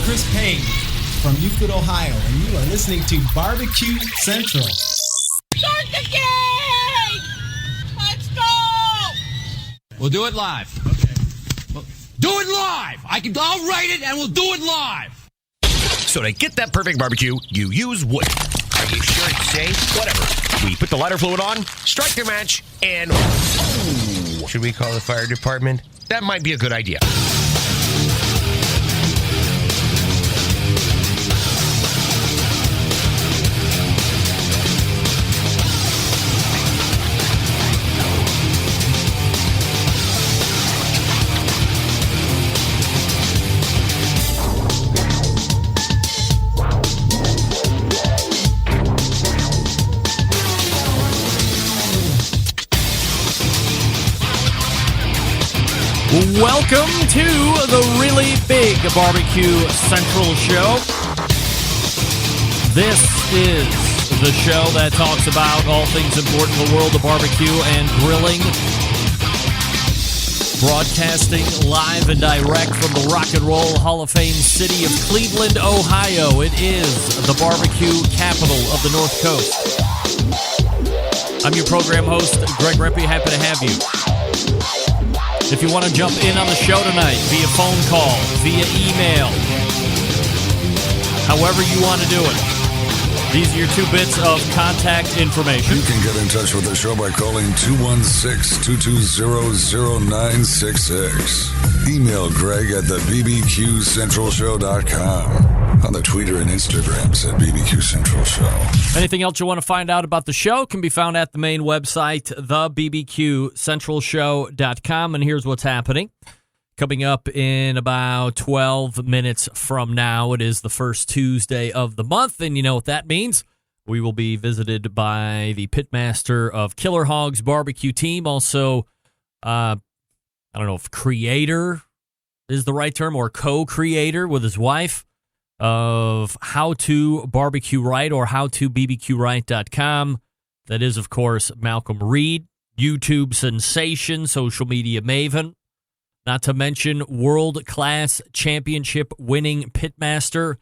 Chris Payne from Euclid, Ohio, and you are listening to Barbecue Central. Start the game! Let's go! We'll do it live. Okay. Well, do it live! I'll write it and we'll do it live! So to get that perfect barbecue, you use wood. Are you sure it's safe? Whatever. We put the lighter fluid on, strike the match, and... Oh, should we call the fire department? That might be a good idea. Welcome to the Really Big Barbecue Central Show. This is the show that talks about all things important in the world of barbecue and grilling. Broadcasting live and direct from the Rock and Roll Hall of Fame city of Cleveland, Ohio. It is the barbecue capital of the North Coast. I'm your program host, Greg Rempe. Happy to have you. If you want to jump in on the show tonight via phone call, via email, however you want to do it, these are your 2 bits of contact information. You can get in touch with the show by calling 216-220-0966. Email Greg at thebbqcentralshow.com. On the Twitter and Instagrams at BBQ Central Show. Anything else you want to find out about the show can be found at the main website, thebbqcentralshow.com. And here's what's happening. Coming up in about 12 minutes from now, it is the first Tuesday of the month. And you know what that means. We will be visited by the pitmaster of Killer Hogs barbecue team. Also, I don't know if creator is the right term or co-creator with his wife of How To BBQ Right or HowToBBQRight.com. That is, of course, Malcom Reed, YouTube sensation, social media maven. Not to mention world-class championship-winning pitmaster.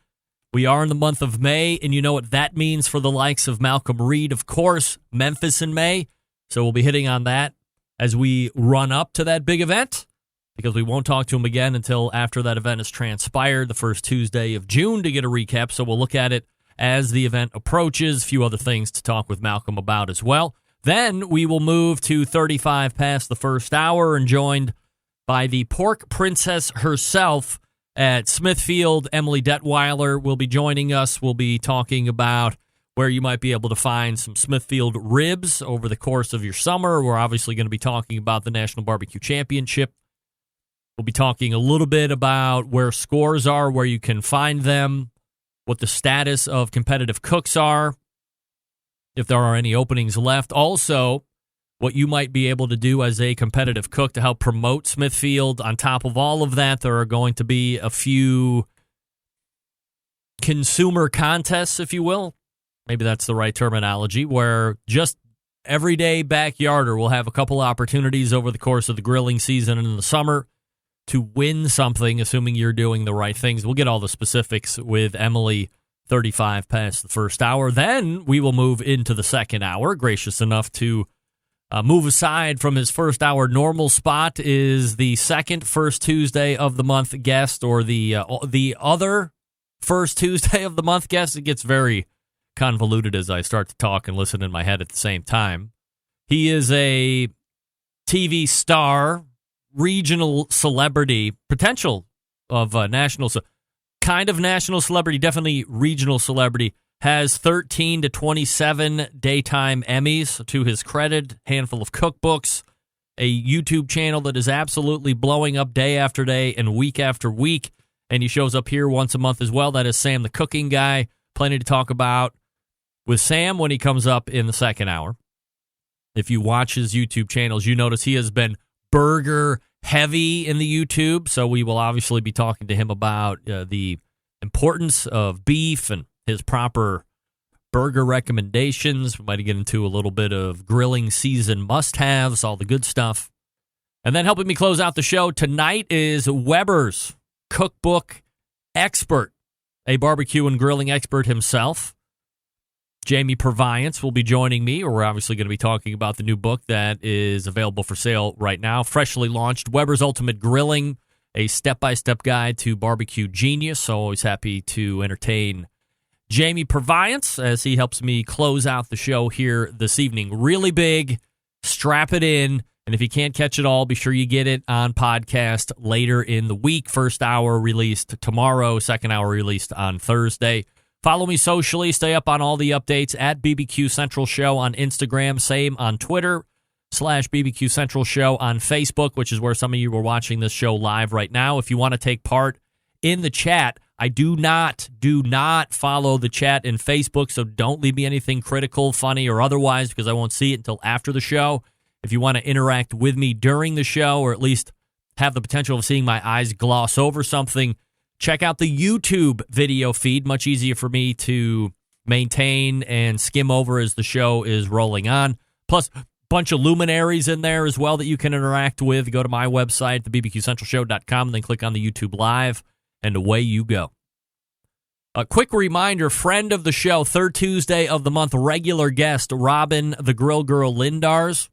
We are in the month of May, and you know what that means for the likes of Malcom Reed, of course, Memphis in May. So we'll be hitting on that as we run up to that big event, because we won't talk to him again until after that event has transpired, the first Tuesday of June, to get a recap. So we'll look at it as the event approaches. A few other things to talk with Malcom about as well. Then we will move to 35 past the first hour and joined by the pork princess herself at Smithfield. Emily Detweiler will be joining us. We'll be talking about where you might be able to find some Smithfield ribs over the course of your summer. We're obviously going to be talking about the National Barbecue Championship. We'll be talking a little bit about where scores are, where you can find them, what the status of competitive cooks are, if there are any openings left. Also, what you might be able to do as a competitive cook to help promote Smithfield. On top of all of that, there are going to be a few consumer contests, if you will. Maybe that's the right terminology, where just everyday backyarder will have a couple opportunities over the course of the grilling season and in the summer to win something, assuming you're doing the right things. We'll get all the specifics with Emily 35 past the first hour. Then we will move into the second hour. Gracious enough to move aside from his first hour normal spot is the second first Tuesday of the month guest, or the other first Tuesday of the month guest. It gets very convoluted as I start to talk and listen in my head at the same time. He is a TV star, regional celebrity, potential of national, kind of national celebrity, definitely regional celebrity. Has 13 to 27 daytime Emmys to his credit, handful of cookbooks, a YouTube channel that is absolutely blowing up day after day and week after week, and he shows up here once a month as well. That is Sam the Cooking Guy. Plenty to talk about with Sam when he comes up in the second hour. If you watch his YouTube channels, you notice he has been burger heavy in the YouTube, so we will obviously be talking to him about the importance of beef and his proper burger recommendations. We might get into a little bit of grilling season must-haves, all the good stuff. And then helping me close out the show tonight is Weber's Cookbook expert, a barbecue and grilling expert himself. Jamie Purviance will be joining me. We're obviously going to be talking about the new book that is available for sale right now. Freshly launched, Weber's Ultimate Grilling, a step-by-step guide to barbecue genius. So always happy to entertain Jamie Purviance as he helps me close out the show here this evening. Really big, strap it in, and if you can't catch it all, be sure you get it on podcast later in the week. First hour released tomorrow, second hour released on Thursday. Follow me socially. Stay up on all the updates at BBQ Central Show on Instagram. Same on Twitter /BBQ Central Show on Facebook, which is where some of you are watching this show live right now. If you want to take part in the chat, I do not follow the chat in Facebook, so don't leave me anything critical, funny, or otherwise, because I won't see it until after the show. If you want to interact with me during the show, or at least have the potential of seeing my eyes gloss over something, check out the YouTube video feed. Much easier for me to maintain and skim over as the show is rolling on. Plus, a bunch of luminaries in there as well that you can interact with. Go to my website, thebbqcentralshow.com, and then click on the YouTube Live, and away you go. A quick reminder, friend of the show, third Tuesday of the month, regular guest, Robin the Grill Girl Lindars.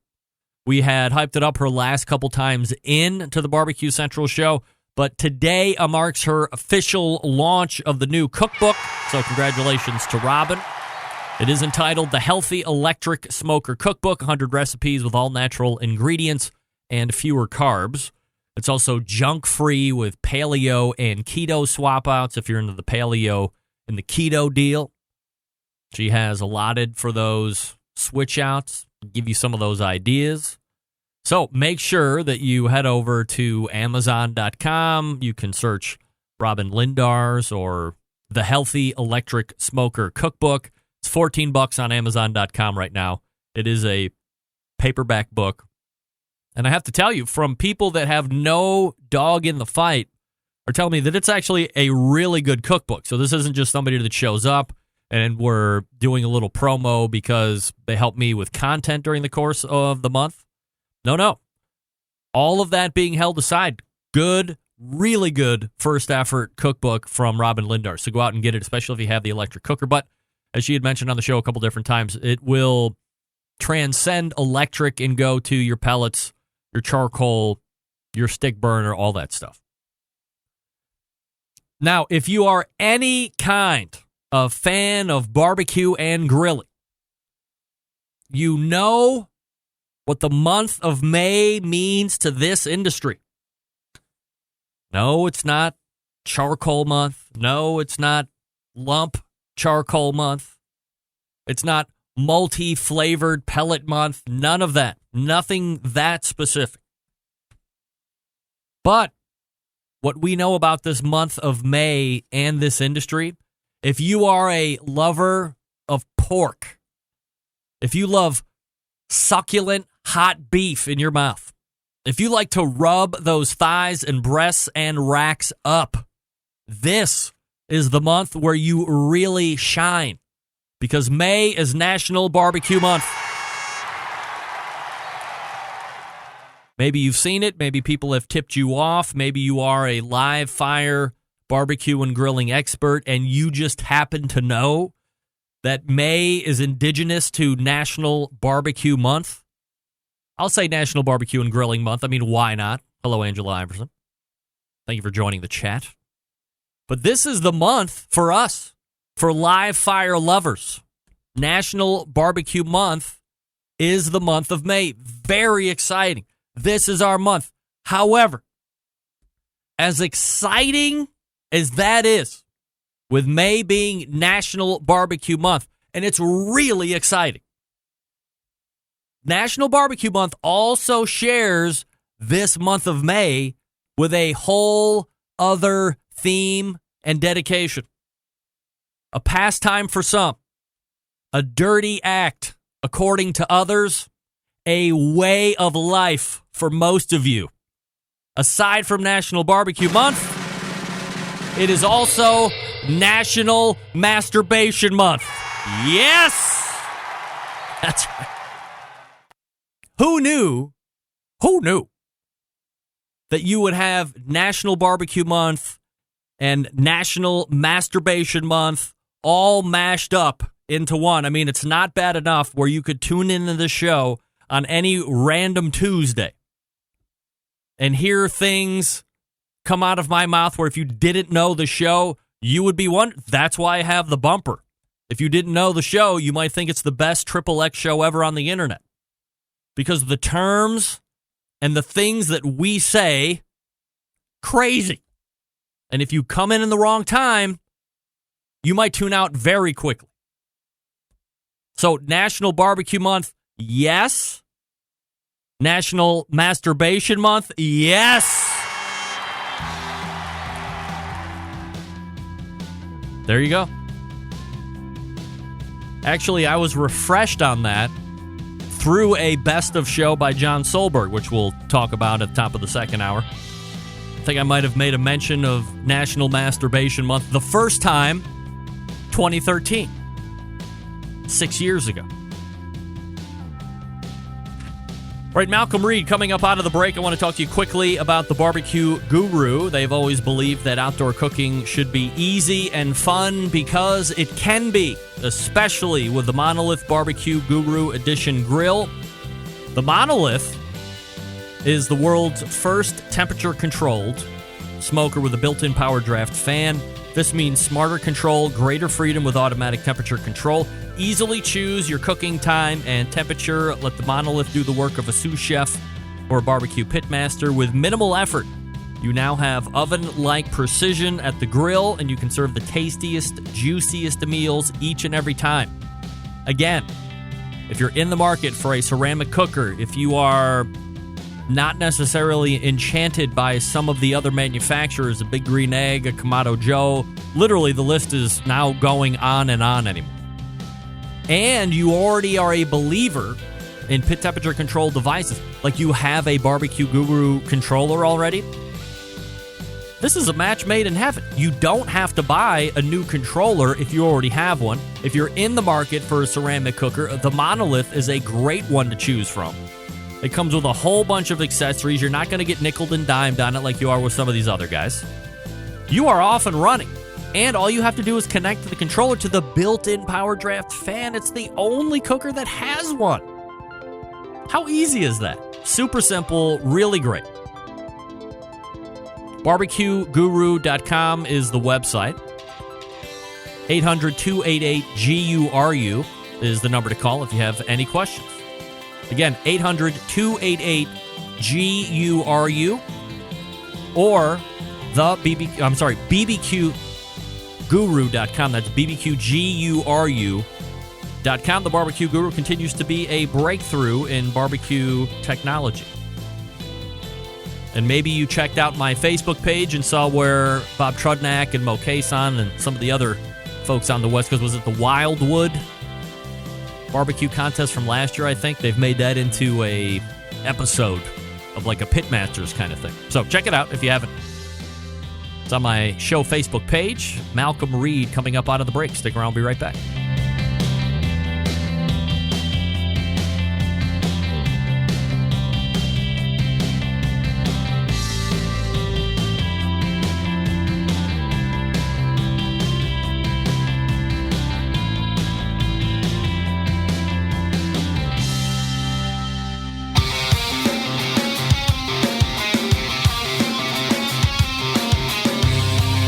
We had hyped it up her last couple times in to the Barbecue Central show. But today marks her official launch of the new cookbook, so congratulations to Robin. It is entitled The Healthy Electric Smoker Cookbook, 100 recipes with all natural ingredients and fewer carbs. It's also junk-free with paleo and keto swap-outs if you're into the paleo and the keto deal. She has allotted for those switch-outs, give you some of those ideas. So make sure that you head over to Amazon.com. You can search Robin Lindars or The Healthy Electric Smoker Cookbook. It's $14 on Amazon.com right now. It is a paperback book. And I have to tell you, from people that have no dog in the fight are telling me that it's actually a really good cookbook. So this isn't just somebody that shows up and we're doing a little promo because they helped me with content during the course of the month. No. All of that being held aside, good, really good first effort cookbook from Robin Lindars. So go out and get it, especially if you have the electric cooker. But as she had mentioned on the show a couple different times, it will transcend electric and go to your pellets, your charcoal, your stick burner, all that stuff. Now, if you are any kind of fan of barbecue and grilling, you know what the month of May means to this industry. No, it's not charcoal month. No, it's not lump charcoal month. It's not multi-flavored pellet month. None of that. Nothing that specific. But what we know about this month of May and this industry, if you are a lover of pork, if you love succulent hot beef in your mouth, if you like to rub those thighs and breasts and racks up, this is the month where you really shine, because May is National Barbecue Month. Maybe you've seen it. Maybe people have tipped you off. Maybe you are a live fire barbecue and grilling expert and you just happen to know that May is indigenous to National Barbecue Month. I'll say National Barbecue and Grilling Month. I mean, why not? Hello, Angela Iverson. Thank you for joining the chat. But this is the month for us, for live fire lovers. National Barbecue Month is the month of May. Very exciting. This is our month. However, as exciting as that is, with May being National Barbecue Month, and it's really exciting, National Barbecue Month also shares this month of May with a whole other theme and dedication. A pastime for some, a dirty act according to others, a way of life for most of you. Aside from National Barbecue Month, it is also National Masturbation Month. Yes! That's right. Who knew that you would have National Barbecue Month and National Masturbation Month all mashed up into one. I mean, it's not bad enough where you could tune into the show on any random Tuesday and hear things come out of my mouth where if you didn't know the show, you would be wondering. That's why I have the bumper. If you didn't know the show, you might think it's the best XXX show ever on the internet. Because the terms and the things that we say, crazy. And if you come in the wrong time, you might tune out very quickly. So, National Barbecue Month, yes. National Masturbation Month, yes. There you go. Actually, I was refreshed on that through a best of show by John Solberg, which we'll talk about at the top of the second hour. I think I might have made a mention of National Masturbation Month the first time, 2013, 6 years ago. All right, Malcom Reed coming up out of the break. I want to talk to you quickly about the Barbecue Guru. They've always believed that outdoor cooking should be easy and fun because it can be, especially with the Monolith Barbecue Guru Edition grill. The Monolith is the world's first temperature-controlled smoker with a built-in power draft fan. This means smarter control, greater freedom with automatic temperature control. Easily choose your cooking time and temperature. Let the Monolith do the work of a sous chef or a barbecue pitmaster with minimal effort. You now have oven-like precision at the grill, and you can serve the tastiest, juiciest meals each and every time. Again, if you're in the market for a ceramic cooker, if you are not necessarily enchanted by some of the other manufacturers, a Big Green Egg, a Kamado Joe, literally the list is now going on and on anymore. And you already are a believer in pit temperature control devices, like you have a Barbecue Guru controller already. This is a match made in heaven. You don't have to buy a new controller if you already have one. If you're in the market for a ceramic cooker, the Monolith is a great one to choose from. It comes with a whole bunch of accessories. You're not going to get nickeled and dimed on it like you are with some of these other guys. You are off and running. And all you have to do is connect the controller to the built-in power draft fan. It's the only cooker that has one. How easy is that? Super simple, really great. BarbecueGuru.com is the website. 800-288-GURU is the number to call if you have any questions. Again, 800-288-GURU or BBQGuru.com. That's BBQGURU.com. The Barbecue Guru continues to be a breakthrough in barbecue technology. And maybe you checked out my Facebook page and saw where Bob Trudnak and Mo Kason and some of the other folks on the West Coast, was it the Wildwood barbecue contest from last year, I think? They've made that into a episode of like a Pitmasters kind of thing. So check it out if you haven't. It's on my show Facebook page. Malcom Reed coming up out of the break. Stick around, I'll be right back.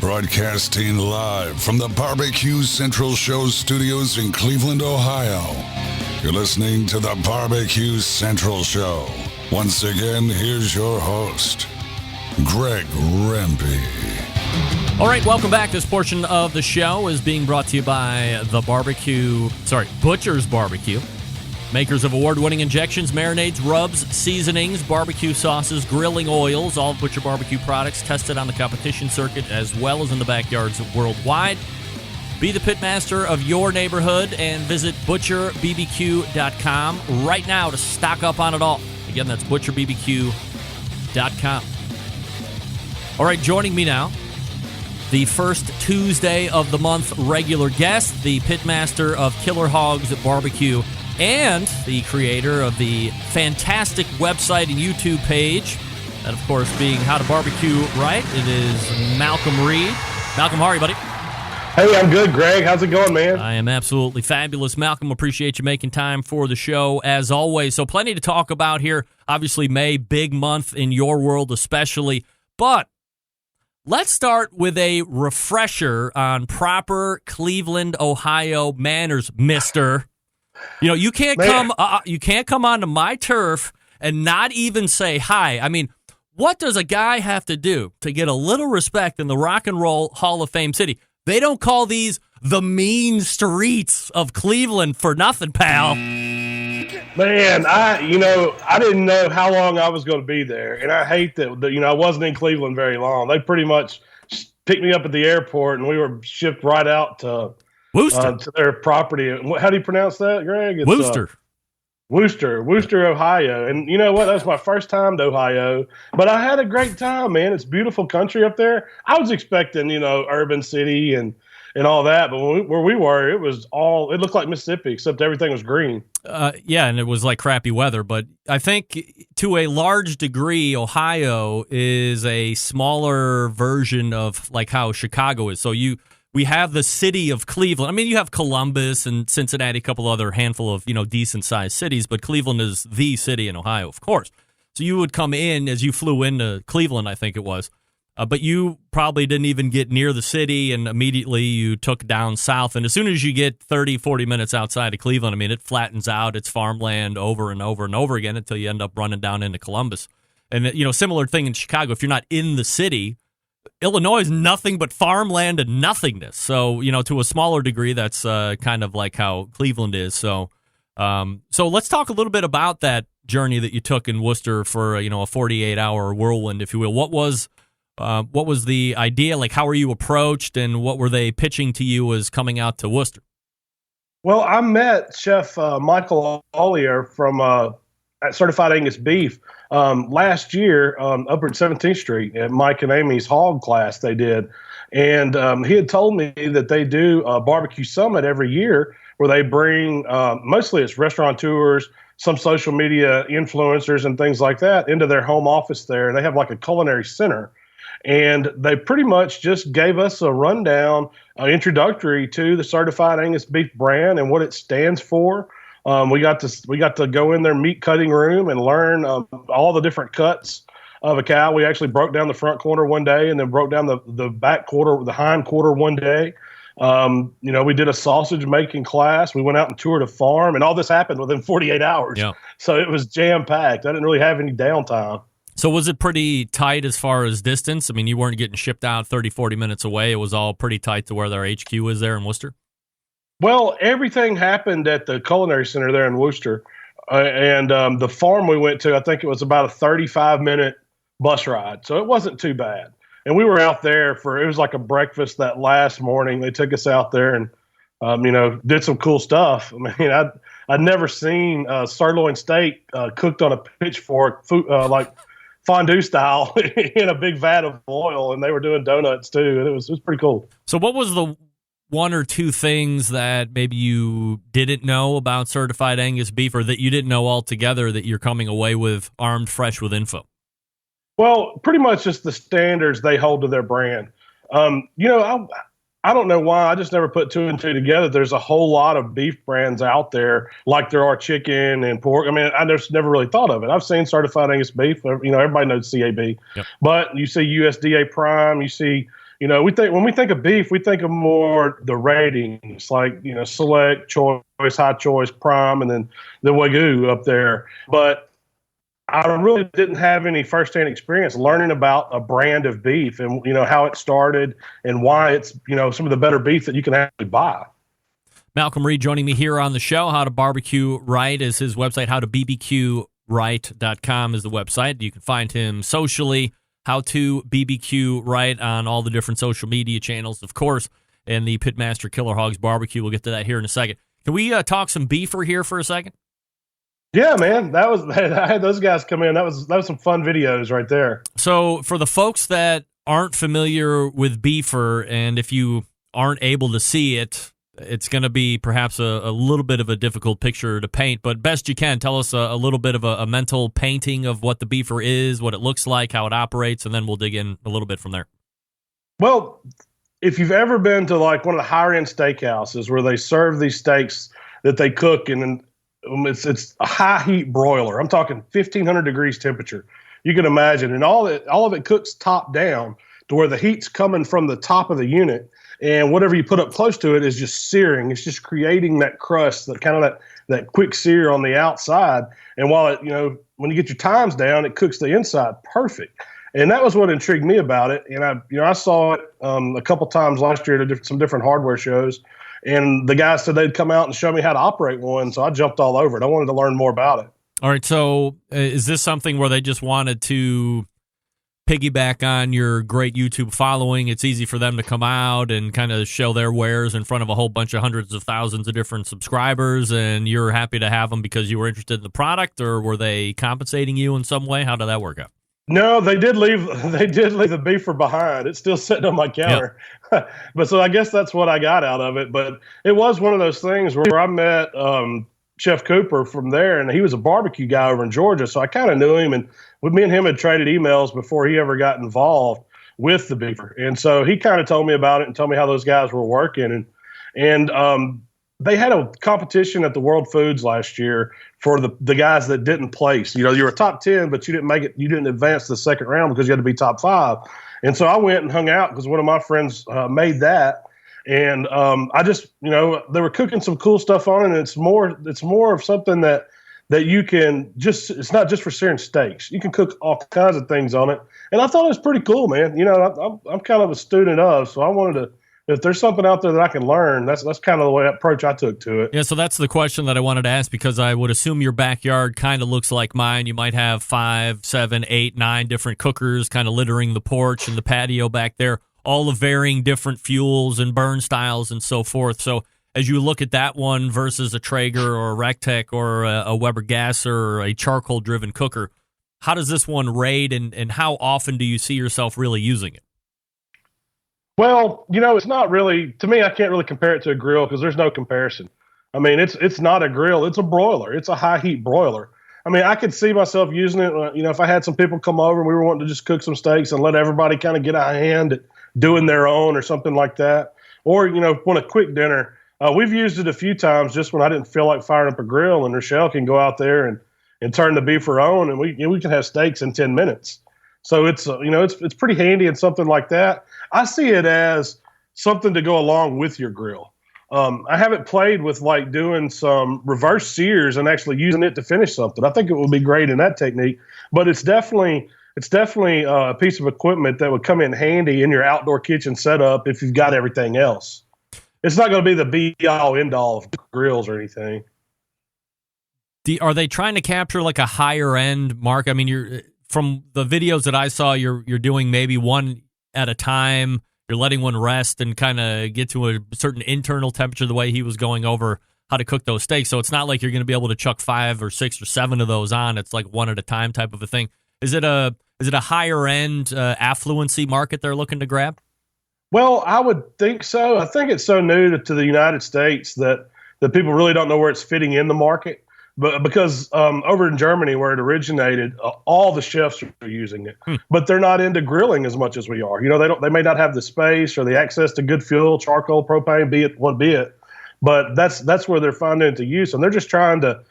Broadcasting live from the Barbecue Central Show studios in Cleveland, Ohio. You're listening to the Barbecue Central Show. Once again, here's your host, Greg Rempe. All right, welcome back. This portion of the show is being brought to you by Butcher's Barbecue. Makers of award-winning injections, marinades, rubs, seasonings, barbecue sauces, grilling oils, all Butcher Barbecue products tested on the competition circuit as well as in the backyards worldwide. Be the pitmaster of your neighborhood and visit butcherbbq.com right now to stock up on it all. Again, that's butcherbbq.com. All right, joining me now, the first Tuesday of the month regular guest, the pitmaster of Killer Hogs Barbecue, and the creator of the fantastic website and YouTube page, that, of course, being How to Barbecue Right. It is Malcom Reed. Malcolm, how are you, buddy? Hey, I'm good, Greg. How's it going, man? I am absolutely fabulous. Malcolm, appreciate you making time for the show, as always. So plenty to talk about here. Obviously, May, big month in your world especially. But let's start with a refresher on proper Cleveland, Ohio manners, mister. You can't come onto my turf and not even say hi. I mean, what does a guy have to do to get a little respect in the Rock and Roll Hall of Fame city? They don't call these the mean streets of Cleveland for nothing, pal. Man, I didn't know how long I was going to be there, and I hate that. I wasn't in Cleveland very long. They pretty much picked me up at the airport, and we were shipped right out to Worcester, to their property. How do you pronounce that, Greg? It's, Worcester. Worcester, Ohio. And you know what? That was my first time to Ohio, but I had a great time, man. It's beautiful country up there. I was expecting, urban city and all that, but where we were, it looked like Mississippi, except everything was green. Yeah, and it was like crappy weather, but I think to a large degree, Ohio is a smaller version of like how Chicago is. So we have the city of Cleveland. I mean, you have Columbus and Cincinnati, a couple other handful of, decent-sized cities, but Cleveland is the city in Ohio, of course. So you would come in as you flew into Cleveland, I think it was, but you probably didn't even get near the city, and immediately you took down south. And as soon as you get 30, 40 minutes outside of Cleveland, I mean, it flattens out. It's farmland over and over and over again until you end up running down into Columbus. And, similar thing in Chicago. If you're not in the city, Illinois is nothing but farmland and nothingness. So, to a smaller degree, that's kind of like how Cleveland is. So let's talk a little bit about that journey that you took in Worcester for, a 48-hour whirlwind, if you will. What was the idea? Like, how were you approached, and what were they pitching to you as coming out to Worcester? Well, I met Chef Michael Ollier from at Certified Angus Beef last year up at 17th Street at Mike and Amy's hog class they did. And he had told me that they do a barbecue summit every year where they bring mostly it's restaurateurs, some social media influencers and things like that into their home office there. They have like a culinary center. And they pretty much just gave us a rundown, introductory to the Certified Angus Beef brand and what it stands for. We got to go in their meat cutting room and learn all the different cuts of a cow. We actually broke down the front quarter one day and then broke down the back quarter, the hind quarter one day. We did a sausage making class. We went out and toured a farm, and all this happened within 48 hours. Yeah. So it was jam packed. I didn't really have any downtime. So was it pretty tight as far as distance? I mean, you weren't getting shipped out 30, 40 minutes away. It was all pretty tight to where their HQ is there in Worcester? Well, everything happened at the culinary center there in Worcester. And the farm we went to, I think it was about a 35-minute bus ride. So it wasn't too bad. And we were out there it was like a breakfast that last morning. They took us out there and, did some cool stuff. I mean, I'd never seen sirloin steak cooked on a pitchfork, like fondue style in a big vat of oil, and they were doing donuts too, and it was pretty cool. So what was the one or two things that maybe you didn't know about Certified Angus Beef, or that you didn't know altogether that you're coming away with armed fresh with info? Well, pretty much just the standards they hold to their brand. I don't know why. I just never put two and two together. There's a whole lot of beef brands out there, like there are chicken and pork. I mean, I just never really thought of it. I've seen Certified Angus Beef. Everybody knows CAB. Yep. But you see USDA Prime. You see, when we think of beef, we think of more the ratings, like Select, Choice, High Choice, Prime, and then the Wagyu up there. But I really didn't have any firsthand experience learning about a brand of beef and, how it started and why it's, some of the better beef that you can actually buy. Malcom Reed joining me here on the show. How to BBQ Right is his website. How to BBQRight.com is the website. You can find him socially. How to BBQ Right on all the different social media channels, of course, and the Pitmaster Killer Hogs Barbecue. We'll get to that here in a second. Can we talk some beefer here for a second? Yeah, man, I had those guys come in. That was some fun videos right there. So for the folks that aren't familiar with beefer, and if you aren't able to see it, it's going to be perhaps a little bit of a difficult picture to paint, but best you can, tell us a little bit of a mental painting of what the beefer is, what it looks like, how it operates, and then we'll dig in a little bit from there. Well, if you've ever been to like one of the higher end steakhouses where they serve these steaks that they cook and it's a high heat broiler. I'm talking 1,500 degrees temperature. You can imagine, and all of it cooks top down to where the heat's coming from the top of the unit, and whatever you put up close to it is just searing. It's just creating that crust, that kind of that quick sear on the outside. And while it, when you get your times down, it cooks the inside perfect. And that was what intrigued me about it. And I saw it a couple times last year at some different hardware shows. And the guys said they'd come out and show me how to operate one. So I jumped all over it. I wanted to learn more about it. All right. So is this something where they just wanted to piggyback on your great YouTube following? It's easy for them to come out and kind of show their wares in front of a whole bunch of hundreds of thousands of different subscribers, and you're happy to have them because you were interested in the product, or were they compensating you in some way? How did that work out? No, they did leave the beefer behind. It's still sitting on my counter. Yep. But so I guess that's what I got out of it. But it was one of those things where I met Chef Cooper from there, and he was a barbecue guy over in Georgia. So I kind of knew him, and me and him had traded emails before he ever got involved with the beefer. And so he kind of told me about it and told me how those guys were working. And they had a competition at the World Foods last year for the guys that didn't place. You were top 10, but you didn't make it. You didn't advance to the second round because you had to be top 5. And so I went and hung out because one of my friends made that. And I just, they were cooking some cool stuff on it. And it's more of something that you can just, it's not just for searing steaks. You can cook all kinds of things on it. And I thought it was pretty cool, man. I'm kind of a student of, so I wanted to, if there's something out there that I can learn, that's kind of the approach I took to it. Yeah, so that's the question that I wanted to ask, because I would assume your backyard kind of looks like mine. You might have 5, 7, 8, 9 different cookers kind of littering the porch and the patio back there, all of varying different fuels and burn styles and so forth. So as you look at that one versus a Traeger or a Rectech or a Weber Gasser or a charcoal-driven cooker, how does this one rate, and how often do you see yourself really using it? Well, it's not really, to me, I can't really compare it to a grill because there's no comparison. I mean, it's not a grill. It's a broiler. It's a high heat broiler. I mean, I could see myself using it, if I had some people come over and we were wanting to just cook some steaks and let everybody kind of get a hand at doing their own or something like that. Or, want a quick dinner. We've used it a few times just when I didn't feel like firing up a grill, and Rochelle can go out there and turn the beefer on, and we can have steaks in 10 minutes. So it's it's pretty handy and something like that. I see it as something to go along with your grill. I haven't played with like doing some reverse sears and actually using it to finish something. I think it would be great in that technique, but it's definitely a piece of equipment that would come in handy in your outdoor kitchen setup if you've got everything else. It's not going to be the be-all, end-all of grills or anything. Are they trying to capture like a higher end mark? I mean, from the videos that I saw, you're doing maybe one at a time. You're letting one rest and kind of get to a certain internal temperature, the way he was going over how to cook those steaks. So it's not like you're going to be able to chuck 5 or 6 or 7 of those on. It's like one at a time type of a thing. Is it a higher end affluency market they're looking to grab? Well, I would think so. I think it's so new to the United States that people really don't know where it's fitting in the market. But because over in Germany, where it originated, all the chefs are using it, but they're not into grilling as much as we are. They may not have the space or the access to good fuel, charcoal, propane, be it. But that's where they're finding it to use, and they're just trying to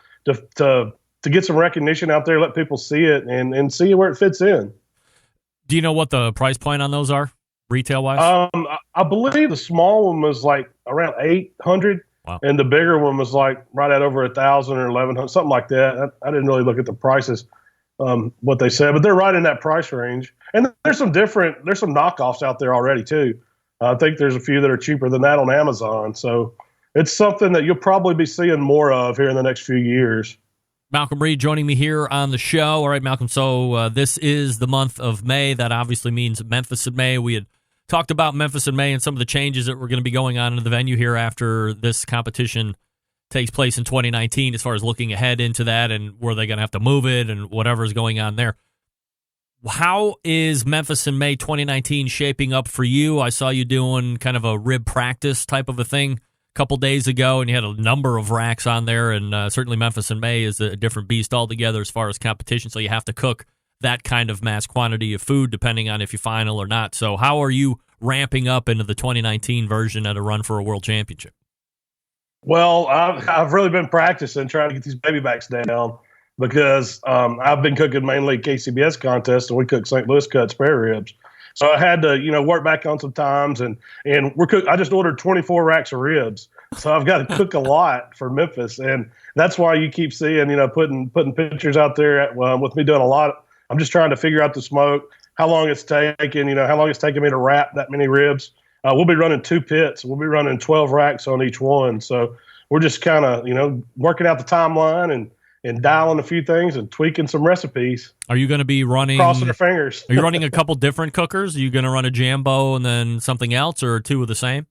get some recognition out there, let people see it, and see where it fits in. Do you know what the price point on those are, retail wise? I believe the small one was like around $800. Wow. And the bigger one was like right at over 1,000 or 1,100, something like that. I didn't really look at the prices, what they said, but they're right in that price range. And there's some knockoffs out there already too. I think there's a few that are cheaper than that on Amazon. So it's something that you'll probably be seeing more of here in the next few years. Malcom Reed joining me here on the show. All right, Malcolm. So this is the month of May. That obviously means Memphis in May. We had talked about Memphis in May and some of the changes that were going to be going on in the venue here after this competition takes place in 2019, as far as looking ahead into that and were they going to have to move it and whatever's going on there. How is Memphis in May 2019 shaping up for you? I saw you doing kind of a rib practice type of a thing a couple days ago, and you had a number of racks on there, and certainly Memphis in May is a different beast altogether as far as competition, so you have to cook that kind of mass quantity of food depending on if you final or not. So how are you ramping up into the 2019 version at a run for a world championship? Well, I've really been practicing trying to get these baby backs down because I've been cooking mainly KCBS contests, and we cook St. Louis cut spare ribs. So I had to, work back on some times, and I just ordered 24 racks of ribs, so I've got to cook a lot for Memphis, and that's why you keep seeing, putting pictures out there with me doing a lot. I'm just trying to figure out the smoke, how long it's taking, how long it's taking me to wrap that many ribs. We'll be running 2 pits. We'll be running 12 racks on each one. So we're just kind of, working out the timeline and dialing a few things and tweaking some recipes. Are you going to be running? Crossing our fingers. Are you running a couple different cookers? Are you going to run a Jambo and then something else, or 2 of the same?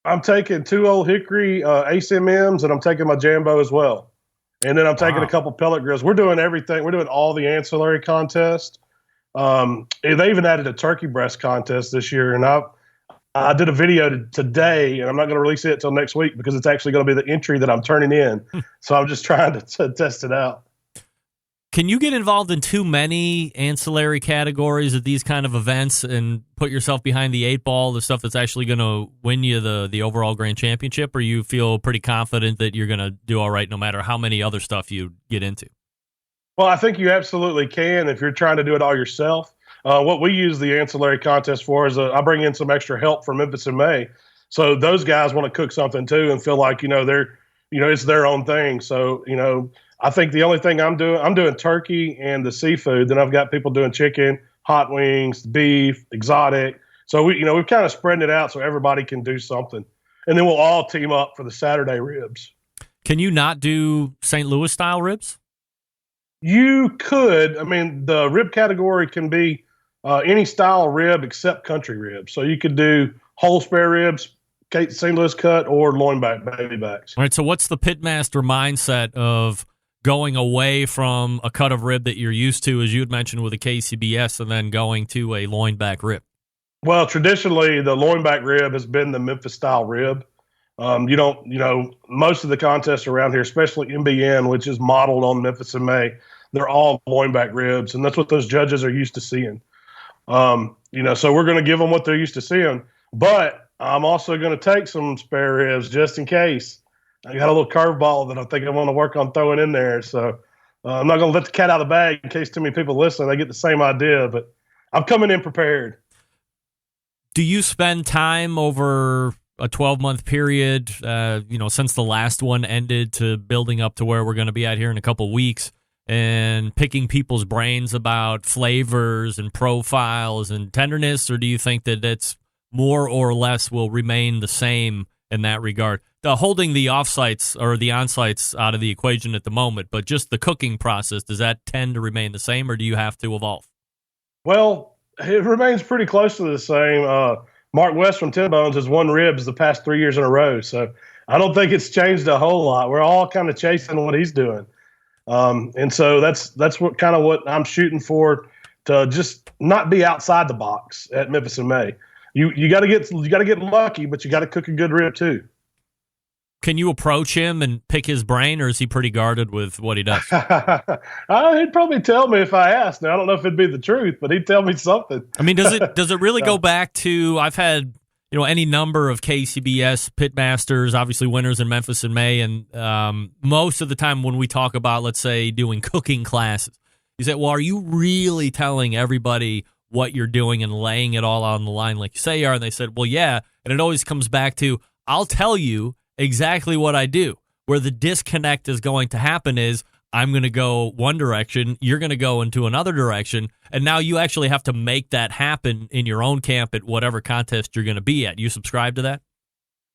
I'm taking 2 Old Hickory ACMMs, and I'm taking my Jambo as well. And then I'm taking a couple pellet grills. We're doing everything. We're doing all the ancillary contests. They even added a turkey breast contest this year, and I did a video today, and I'm not going to release it until next week because it's actually going to be the entry that I'm turning in. So I'm just trying to test it out. Can you get involved in too many ancillary categories at these kind of events and put yourself behind the 8 ball, the stuff that's actually going to win you the overall grand championship, or you feel pretty confident that you're going to do all right no matter how many other stuff you get into? Well, I think you absolutely can if you're trying to do it all yourself. What we use the ancillary contest for is I bring in some extra help from Memphis in May. So those guys want to cook something too and feel like, they're, it's their own thing. So, I think the only thing I'm doing turkey and the seafood. Then I've got people doing chicken, hot wings, beef, exotic. So we're kind of spreading it out so everybody can do something. And then we'll all team up for the Saturday ribs. Can you not do St. Louis style ribs? You could. I mean, the rib category can be any style of rib except country ribs. So you could do whole spare ribs, St. Louis cut, or loin back, baby backs. All right, so what's the pitmaster mindset of going away from a cut of rib that you're used to, as you had mentioned with a KCBS, and then going to a loin back rib? Well, traditionally, the loin back rib has been the Memphis style rib. Most of the contests around here, especially MBN, which is modeled on Memphis in May, they're all loin back ribs, and that's what those judges are used to seeing. So we're going to give them what they're used to seeing, but I'm also going to take some spare ribs just in case. I got a little curveball that I think I want to work on throwing in there. So I'm not going to let the cat out of the bag in case too many people listen. They get the same idea, but I'm coming in prepared. Do you spend time over a 12-month period, since the last one ended, to building up to where we're going to be at here in a couple of weeks, and picking people's brains about flavors and profiles and tenderness, or do you think that it's more or less will remain the same in that regard? Holding the offsites or the onsites out of the equation at the moment, but just the cooking process, does that tend to remain the same, or do you have to evolve? Well, it remains pretty close to the same. Mark West from Ten Bones has won ribs the past 3 years in a row, so I don't think it's changed a whole lot. We're all kind of chasing what he's doing. And so that's what I'm shooting for, to just not be outside the box at Memphis in May. You got to get lucky, but you got to cook a good rib too. Can you approach him and pick his brain, or is he pretty guarded with what he does? He'd probably tell me if I asked. Now, I don't know if it'd be the truth, but he'd tell me something. I mean, does it really go back to, I've had any number of KCBS pitmasters, obviously winners in Memphis in May, and most of the time when we talk about, let's say, doing cooking classes, you say, well, are you really telling everybody what you're doing and laying it all on the line like you say you are? And they said, well, yeah. And it always comes back to, I'll tell you exactly what I do. Where the disconnect is going to happen is I'm going to go one direction, you're going to go into another direction, and now you actually have to make that happen in your own camp at whatever contest you're going to be at. You subscribe to that?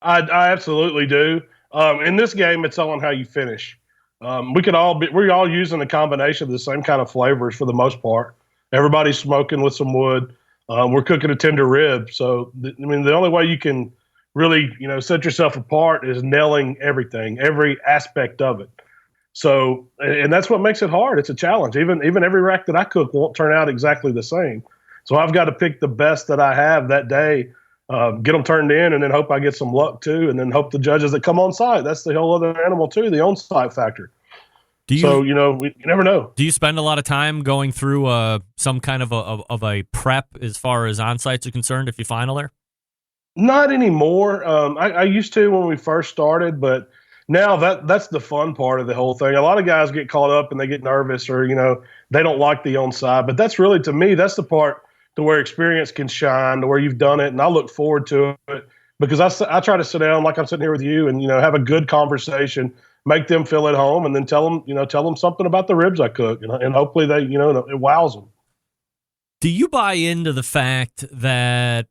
I absolutely do. In this game, it's all on how you finish. We're all using a combination of the same kind of flavors for the most part. Everybody's smoking with some wood. We're cooking a tender rib. So, the only way you can really, set yourself apart is nailing everything, every aspect of it. So, and that's what makes it hard. It's a challenge. Even every rack that I cook won't turn out exactly the same. So I've got to pick the best that I have that day, get them turned in, and then hope I get some luck too, and then hope the judges that come on site. That's the whole other animal too, the on-site factor. You never know. Do you spend a lot of time going through some kind of a prep as far as on-sites are concerned if you final there? Not anymore. I used to when we first started, but now that's the fun part of the whole thing. A lot of guys get caught up and they get nervous, or they don't like the onside. But that's really, to me, that's the part to where experience can shine, to where you've done it, and I look forward to it because I try to sit down like I'm sitting here with you and have a good conversation, make them feel at home, and then tell them something about the ribs I cook, and hopefully they it wows them. Do you buy into the fact that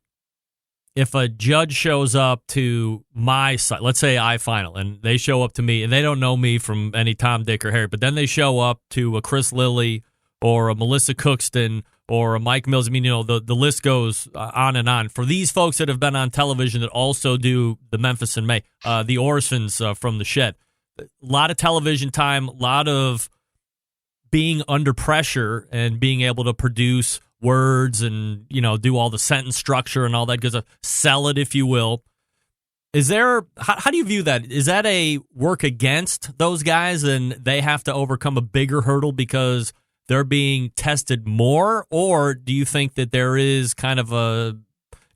if a judge shows up to my site, let's say iFinal, and they show up to me, and they don't know me from any Tom, Dick, or Harry, but then they show up to a Chris Lilly or a Melissa Cookston or a Mike Mills, I mean, the list goes on and on. For these folks that have been on television that also do the Memphis in May, the Orsons from the Shed, a lot of television time, a lot of being under pressure and being able to produce words and do all the sentence structure and all that good stuff, sell it, if you will. Is there how do you view that? Is that a work against those guys and they have to overcome a bigger hurdle because they're being tested more, or do you think that there is kind of a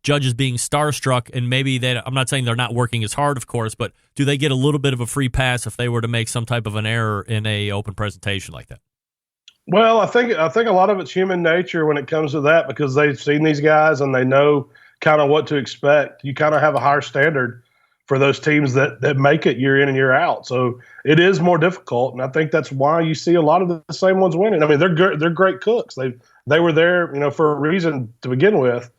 judges being starstruck and maybe I'm not saying they're not working as hard, of course, but do they get a little bit of a free pass if they were to make some type of an error in a open presentation like that? Well, I think a lot of it's human nature when it comes to that, because they've seen these guys and they know kind of what to expect. You kind of have a higher standard for those teams that make it year in and year out. So it is more difficult, and I think that's why you see a lot of the same ones winning. I mean, they're great cooks. They were there, for a reason to begin with.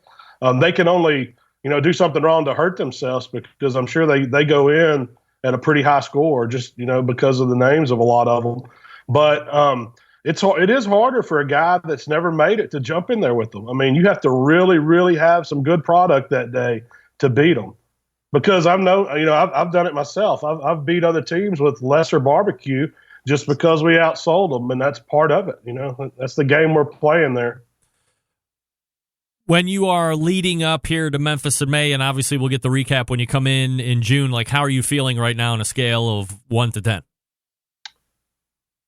They can only do something wrong to hurt themselves, because I'm sure they go in at a pretty high score just because of the names of a lot of them. But it is harder for a guy that's never made it to jump in there with them. I mean, you have to really, really have some good product that day to beat them. Because I've done it myself. I've beat other teams with lesser barbecue just because we outsold them, and that's part of it. That's the game we're playing there. When you are leading up here to Memphis in May, and obviously we'll get the recap when you come in June, like how are you feeling right now on a scale of 1 to 10?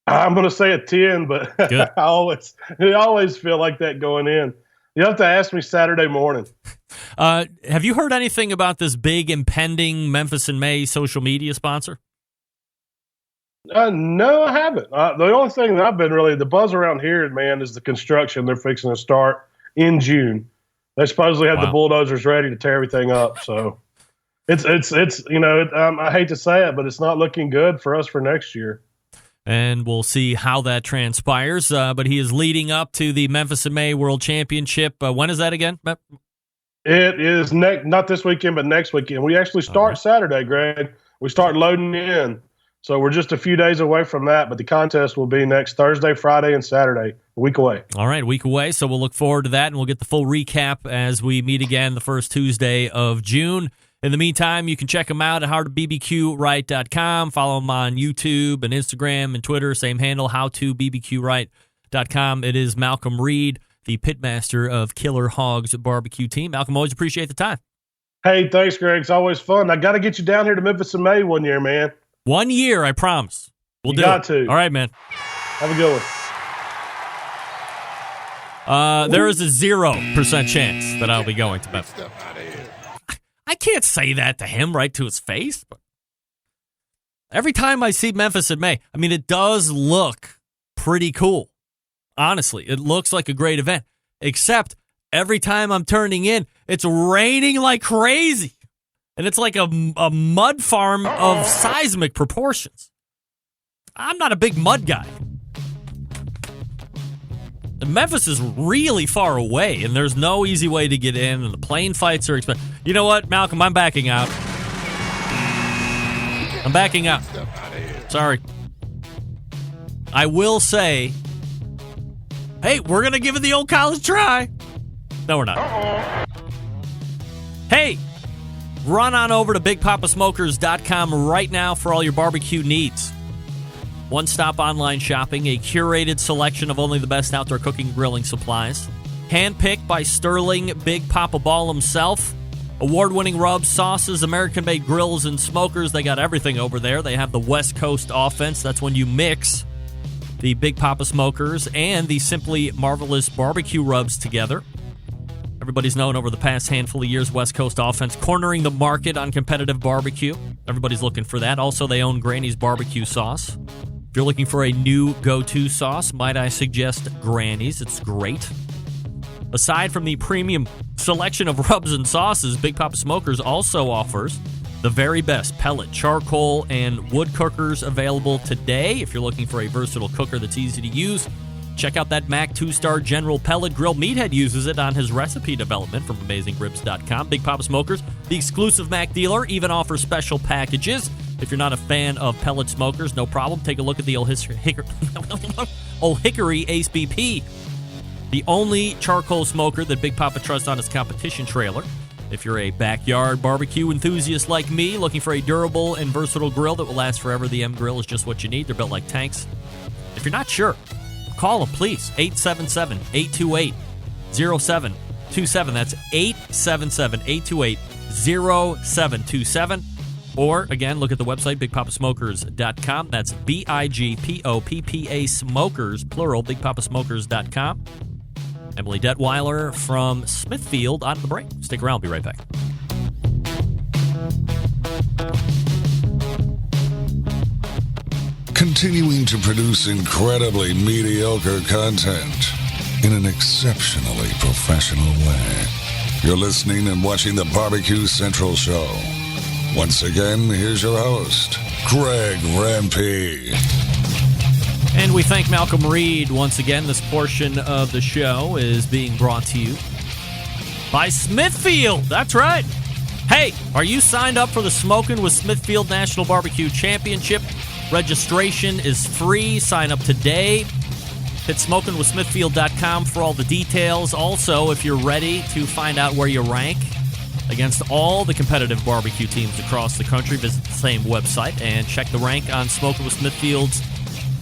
I'm going to say a 10, but I always feel like that going in. You have to ask me Saturday morning. Have you heard anything about this big impending Memphis in May social media sponsor? No, I haven't. The only thing that I've been really, the buzz around here, man, is the construction they're fixing to start in June. They supposedly have the bulldozers ready to tear everything up. So it's I hate to say it, but it's not looking good for us for next year. And we'll see how that transpires. But he is leading up to the Memphis in May World Championship. When is that again? It is not this weekend, but next weekend. We actually start Saturday, Greg. We start loading in. So we're just a few days away from that, but the contest will be next Thursday, Friday, and Saturday, a week away. All right, a week away. So we'll look forward to that, and we'll get the full recap as we meet again the first Tuesday of June. In the meantime, you can check them out at howtobbqright.com. Follow them on YouTube and Instagram and Twitter. Same handle, howtobbqright.com. It is Malcom Reed, the pitmaster of Killer Hogs Barbecue Team. Malcolm, always appreciate the time. Hey, thanks, Greg. It's always fun. I got to get you down here to Memphis in May one year, man. 1 year, I promise. We'll do it. Got to. All right, man. Have a good one. There is a 0% chance that I'll be going to Memphis. I can't say that to him right to his face, but every time I see Memphis in May, I mean, it does look pretty cool. Honestly, it looks like a great event, except every time I'm turning in, it's raining like crazy. And it's like a mud farm of seismic proportions. I'm not a big mud guy. Memphis is really far away, and there's no easy way to get in, and the plane fights are expensive. You know what, Malcolm? I'm backing out. I'm backing out. Sorry. I will say, hey, we're going to give it the old college try. No, we're not. Hey, run on over to BigPapaSmokers.com right now for all your barbecue needs. One-stop online shopping, a curated selection of only the best outdoor cooking and grilling supplies. Handpicked by Sterling Big Papa Ball himself. Award-winning rubs, sauces, American-made grills, and smokers. They got everything over there. They have the West Coast offense. That's when you mix the Big Papa Smokers and the Simply Marvelous barbecue rubs together. Everybody's known over the past handful of years, West Coast offense cornering the market on competitive barbecue. Everybody's looking for that. Also, they own Granny's barbecue sauce. If you're looking for a new go-to sauce, might I suggest Granny's? It's great. Aside from the premium selection of rubs and sauces, Big Papa Smokers also offers the very best pellet, charcoal, and wood cookers available today. If you're looking for a versatile cooker that's easy to use, check out that Mac 2-star General Pellet Grill. Meathead uses it on his recipe development from AmazingRibs.com. Big Papa Smokers, the exclusive Mac dealer, even offers special packages. If you're not a fan of pellet smokers, no problem. Take a look at the Old Hickory Ace BP, the only charcoal smoker that Big Papa trusts on his competition trailer. If you're a backyard barbecue enthusiast like me, looking for a durable and versatile grill that will last forever, the M Grill is just what you need. They're built like tanks. If you're not sure, call them, please. 877-828-0727. That's 877-828-0727. Or, again, look at the website, bigpapasmokers.com. That's BIGPOPPA Smokers, plural, bigpapasmokers.com. Emily Detweiler from Smithfield on the break. Stick around. I'll be right back. Continuing to produce incredibly mediocre content in an exceptionally professional way. You're listening and watching the Barbecue Central Show. Once again, here's your host, Greg Rampey. And we thank Malcom Reed once again. This portion of the show is being brought to you by Smithfield. That's right. Hey, are you signed up for the Smokin' with Smithfield National Barbecue Championship? Registration is free. Sign up today. Hit smokinwithsmithfield.com for all the details. Also, if you're ready to find out where you rank against all the competitive barbecue teams across the country, visit the same website and check the rank on Smokin' with Smithfield's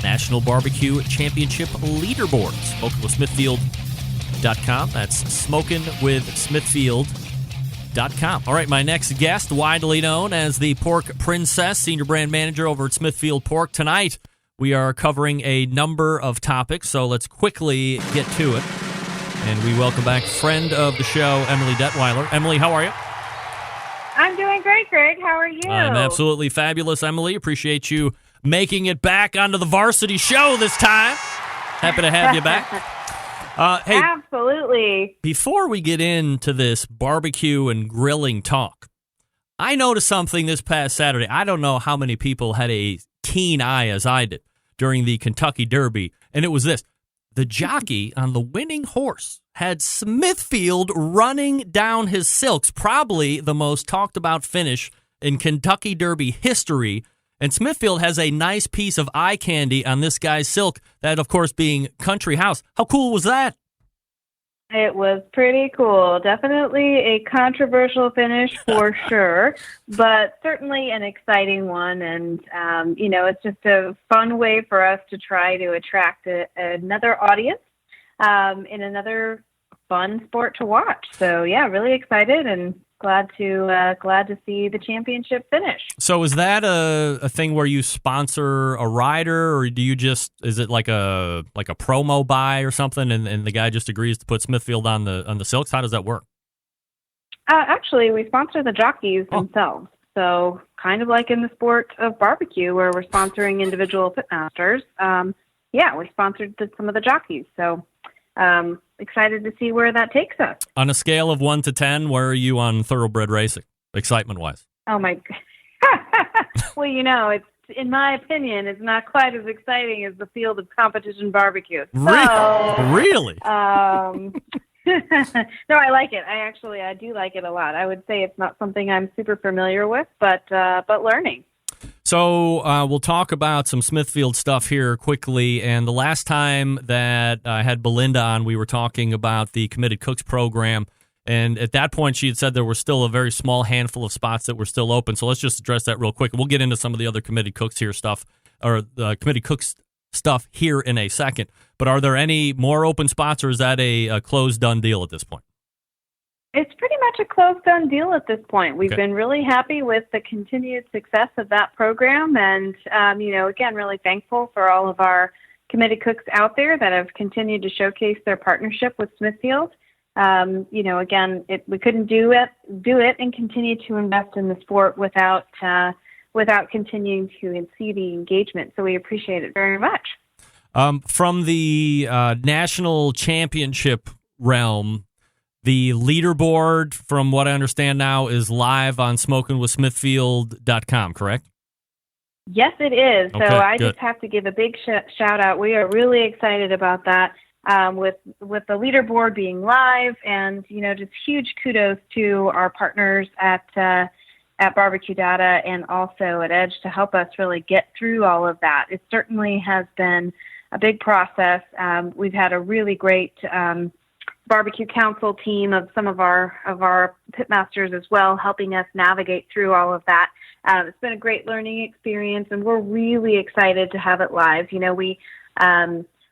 National Barbecue Championship Leaderboard. SmokinWithSmithfield.com. That's SmokinWithSmithfield.com. All right, my next guest, widely known as the Pork Princess, Senior Brand Manager over at Smithfield Pork. Tonight, we are covering a number of topics, so let's quickly get to it. And we welcome back friend of the show, Emily Detweiler. Emily, how are you? I'm doing great, Greg. How are you? I'm absolutely fabulous, Emily. Appreciate you making it back onto the varsity show this time. Happy to have you back. Hey, absolutely. Before we get into this barbecue and grilling talk, I noticed something this past Saturday. I don't know how many people had a keen eye as I did during the Kentucky Derby, and it was this. The jockey on the winning horse had Smithfield running down his silks, probably the most talked about finish in Kentucky Derby history. And Smithfield has a nice piece of eye candy on this guy's silk, that, of course, being Country House. How cool was that? It was pretty cool. Definitely a controversial finish for sure, but certainly an exciting one. And, it's just a fun way for us to try to attract another audience in another fun sport to watch. So, yeah, really excited and glad to see the championship finish. So is that a thing where you sponsor a rider, or do you is it like a promo buy or something, and the guy just agrees to put Smithfield on the silks? How does that work? Actually, we sponsor the jockeys themselves. So kind of like in the sport of barbecue where we're sponsoring individual pitmasters. We sponsored some of the jockeys. So excited to see where that takes us. On a scale of 1 to 10, where are you on thoroughbred racing, excitement-wise? Oh, my Well, it's, in my opinion, it's not quite as exciting as the field of competition barbecue. Really? No, I like it. I do like it a lot. I would say it's not something I'm super familiar with, but learning. So we'll talk about some Smithfield stuff here quickly. And the last time that I had Belinda on, we were talking about the Committed Cooks program. And at that point, she had said there were still a very small handful of spots that were still open. So let's just address that real quick. We'll get into some of the other Committed Cooks here stuff, or the Committed Cooks stuff here in a second. But are there any more open spots, or is that a closed, done deal at this point? It's pretty much a closed, done deal at this point. We've been really happy with the continued success of that program, and, again, really thankful for all of our committed cooks out there that have continued to showcase their partnership with Smithfield. Again, we couldn't do it and continue to invest in the sport without continuing to see the engagement. So we appreciate it very much. From the national championship realm, the leaderboard, from what I understand now, is live on SmokingWithSmithfield.com, correct? Yes, it is. Okay, so I good. just have to give a big shout out. We are really excited about that, with the leaderboard being live, and just huge kudos to our partners at Barbecue Data and also at Edge to help us really get through all of that. It certainly has been a big process. We've had a really great barbecue council team of some of our pitmasters as well, helping us navigate through all of that. It's been a great learning experience, and we're really excited to have it live. We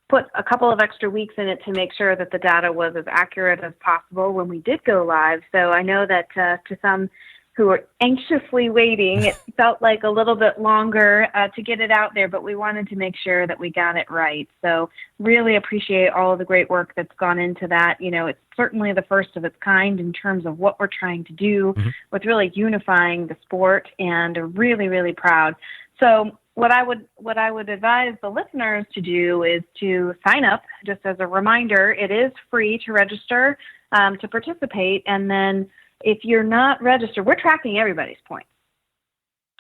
put a couple of extra weeks in it to make sure that the data was as accurate as possible when we did go live. So I know that to some who are anxiously waiting, it felt like a little bit longer to get it out there, but we wanted to make sure that we got it right. So really appreciate all of the great work that's gone into that. It's certainly the first of its kind in terms of what we're trying to do with really unifying the sport, and really, really proud. So what I would advise the listeners to do is to sign up. Just as a reminder, it is free to register to participate, and then if you're not registered, we're tracking everybody's points.